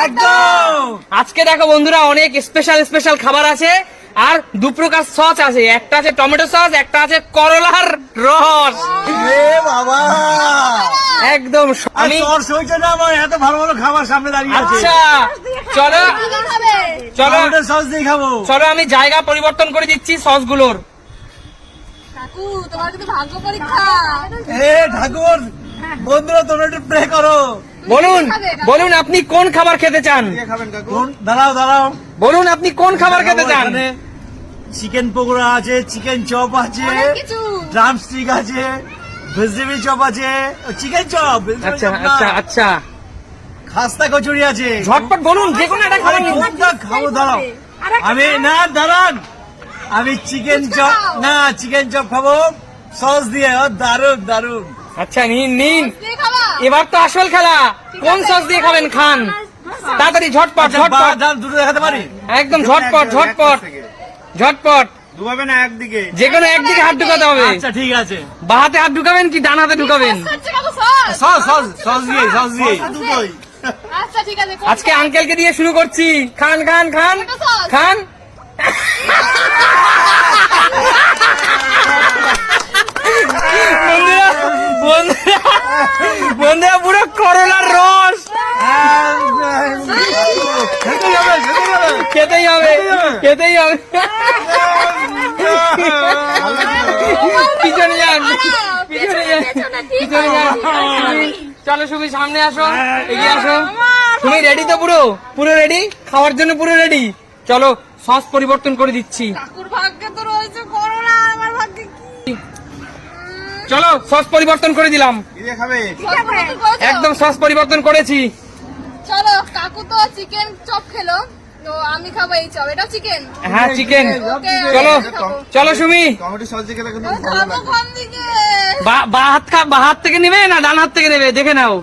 একদম। আজকে দেখো বন্ধুরা অনেক স্পেশাল স্পেশাল খাবার আছে আর দু প্রকার সস আছে, একটা আছে টমেটো সস, একটা আছে করলার রস। এ বাবা, একদম আমি তোর সইছে না আমার এত ভালো ভালো খাবার সামনে দাঁড়িয়ে আছে। আচ্ছা চলো চলো টমেটো সস দিয়ে খাবো। চলো আমি জায়গা পরিবর্তন করে দিচ্ছি সসগুলোর। কাকু তোমার কিন্তু ভাগ্য পরীক্ষা। এ ঠাকুর, বন্ধুরা তোমরা একটু প্রে করো। বলুন বলুন আপনি কোন খাবার খেতে চান? দাঁড়াও দাঁড়াও, বলুন আপনি কোন খাবার খেতে চান? চিকেন পকোড়া আছে, চিকেন চপ আছে, অনেক কিছু। ড্রাম স্টিক আছে, ভেজিটেবল চপ আছে, চিকেন চপ, আচ্ছা আচ্ছা আচ্ছা খাস্তা কচুরি আছে। ঝটপট বলুন যে কোনো একটা খাবার নিন। কোনটা খাবো দাঁড়াও, আমি না দাঁড়ান, আমি চিকেন চপ না চিকেন চপ খাবো সস দিয়ে। ও দারুন দারুন। আচ্ছা নিন নিন, দিয়ে খাবা? এবার তো আসল খেলা। কোন সস দিয়ে খাবেন খান, তাড়াতাড়ি ঝটপট আচ্ছা, ঝটপট, দুটো দেখাতে পারি? একদম ঝটপট ঝটপট ঝটপট, দুভাবে না একদিকে? যে কোনো একদিকে হাত ঢুকাতে হবে। আচ্ছা ঠিক আছে। বাঁ হাতে হাত ঢুকাবেন কি ডান হাতে ঢুকাবেন? খাচ্ছে কাকু সস। সস সস সস দিয়ে দুটোই। আচ্ছা ঠিক আছে। আজকে আঙ্কেলকে দিয়ে শুরু করছি। খান খান খান খান। বন্ধুরা বন্ধুরা বন্ধুরা পুরো করলার রস খেতেই হবে খেতেই হবে। পিছনে যান পিছনে যান পিছনে যান। চলো সুমি সামনে আসো, এগিয়ে আসো। তুমি রেডি তো? পুরো পুরো রেডি খাওয়ার জন্য, পুরো রেডি। চলো সস পরিবর্তন করে দিচ্ছি। কাকুর ভাগ্যে তো রয়েছে করোনা, আমার ভাগ্যে কি? চলো সস পরিবর্তন করে দিলাম, একদম সস পরিবর্তন করেছি। চলো কাকু তো চিকেন চপ খেলো, তো আমি খাবো এই চপ। এটা চিকেন। হ্যাঁ চিকেন। চলো চলো সুমি, টমেটো সস দিয়ে খেলে কিন্তু খাবো কোন দিকে? বা হাত থেকে নেবে না ডান হাত থেকে নেবে দেখে নাও।